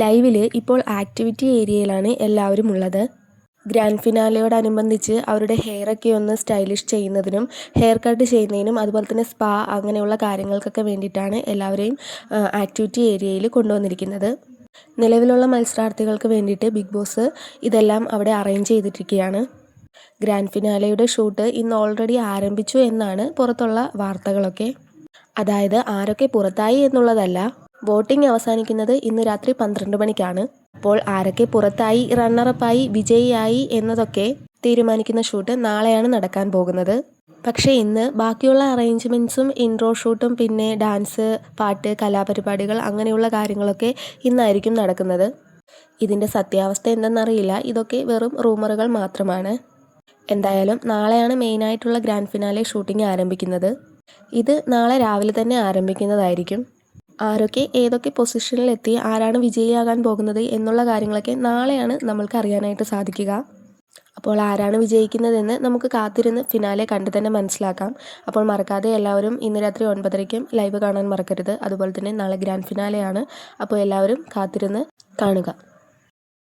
ലൈവിൽ ഇപ്പോൾ ആക്ടിവിറ്റി ഏരിയയിലാണ് എല്ലാവരും ഉള്ളത്. ഗ്രാൻഡ് ഫിനാലെയോടനുബന്ധിച്ച് അവരുടെ ഹെയറൊക്കെ ഒന്ന് സ്റ്റൈലിഷ് ചെയ്യുന്നതിനും ഹെയർ കട്ട് ചെയ്യുന്നതിനും അതുപോലെ തന്നെ സ്പാ അങ്ങനെയുള്ള കാര്യങ്ങൾക്കൊക്കെ വേണ്ടിയിട്ടാണ് എല്ലാവരെയും ആക്ടിവിറ്റി ഏരിയയിൽ കൊണ്ടുവന്നിരിക്കുന്നത്. നിലവിലുള്ള മത്സരാർത്ഥികൾക്ക് വേണ്ടിയിട്ട് ബിഗ് ബോസ് ഇതെല്ലാം അവിടെ അറേഞ്ച് ചെയ്തിട്ടിരിക്കുകയാണ്. ഗ്രാൻഡ് ഫിനാലെയുടെ ഷൂട്ട് ഇന്ന് ഓൾറെഡി ആരംഭിച്ചു എന്നാണ് പുറത്തുള്ള വാർത്തകളൊക്കെ. അതായത് ആരൊക്കെ പുറത്തായി എന്നുള്ളതല്ല, വോട്ടിംഗ് അവസാനിക്കുന്നത് ഇന്ന് രാത്രി 12 മണിക്കാണ്. അപ്പോൾ ആരൊക്കെ പുറത്തായി, റണ്ണറപ്പായി, വിജയിയായി എന്നതൊക്കെ തീരുമാനിക്കുന്ന ഷൂട്ട് നാളെയാണ് നടക്കാൻ പോകുന്നത്. പക്ഷേ ഇന്ന് ബാക്കിയുള്ള അറേഞ്ച്മെൻറ്റ്സും ഇൻട്രോ ഷൂട്ടും പിന്നെ ഡാൻസ്, പാട്ട്, കലാപരിപാടികൾ അങ്ങനെയുള്ള കാര്യങ്ങളൊക്കെ ഇന്നായിരിക്കും നടക്കുന്നത്. ഇതിൻ്റെ സത്യാവസ്ഥ എന്തെന്നറിയില്ല. ഇതൊക്കെ വെറും റൂമറുകൾ മാത്രമാണ്. എന്തായാലും നാളെയാണ് മെയിനായിട്ടുള്ള ഗ്രാൻഡ് ഫിനാലെ ഷൂട്ടിംഗ് ആരംഭിക്കുന്നത്. ഇത് നാളെ രാവിലെ തന്നെ ആരംഭിക്കുന്നതായിരിക്കും. ആരൊക്കെ ഏതൊക്കെ പൊസിഷനിലെത്തി, ആരാണ് വിജയിയാകാൻ പോകുന്നത് എന്നുള്ള കാര്യങ്ങളൊക്കെ നാളെയാണ് നമ്മൾക്ക് അറിയാനായിട്ട് സാധിക്കുക. അപ്പോൾ ആരാണ് വിജയിക്കുന്നതെന്ന് നമുക്ക് കാത്തിരുന്ന് ഫിനാലെ കണ്ട് തന്നെ മനസ്സിലാക്കാം. അപ്പോൾ മറക്കാതെ എല്ലാവരും ഇന്ന് രാത്രി 9:30 ലൈവ് കാണാൻ മറക്കരുത്. അതുപോലെ തന്നെ നാളെ ഗ്രാൻഡ് ഫിനാലെയാണ്. അപ്പോൾ എല്ലാവരും കാത്തിരുന്ന് കാണുക.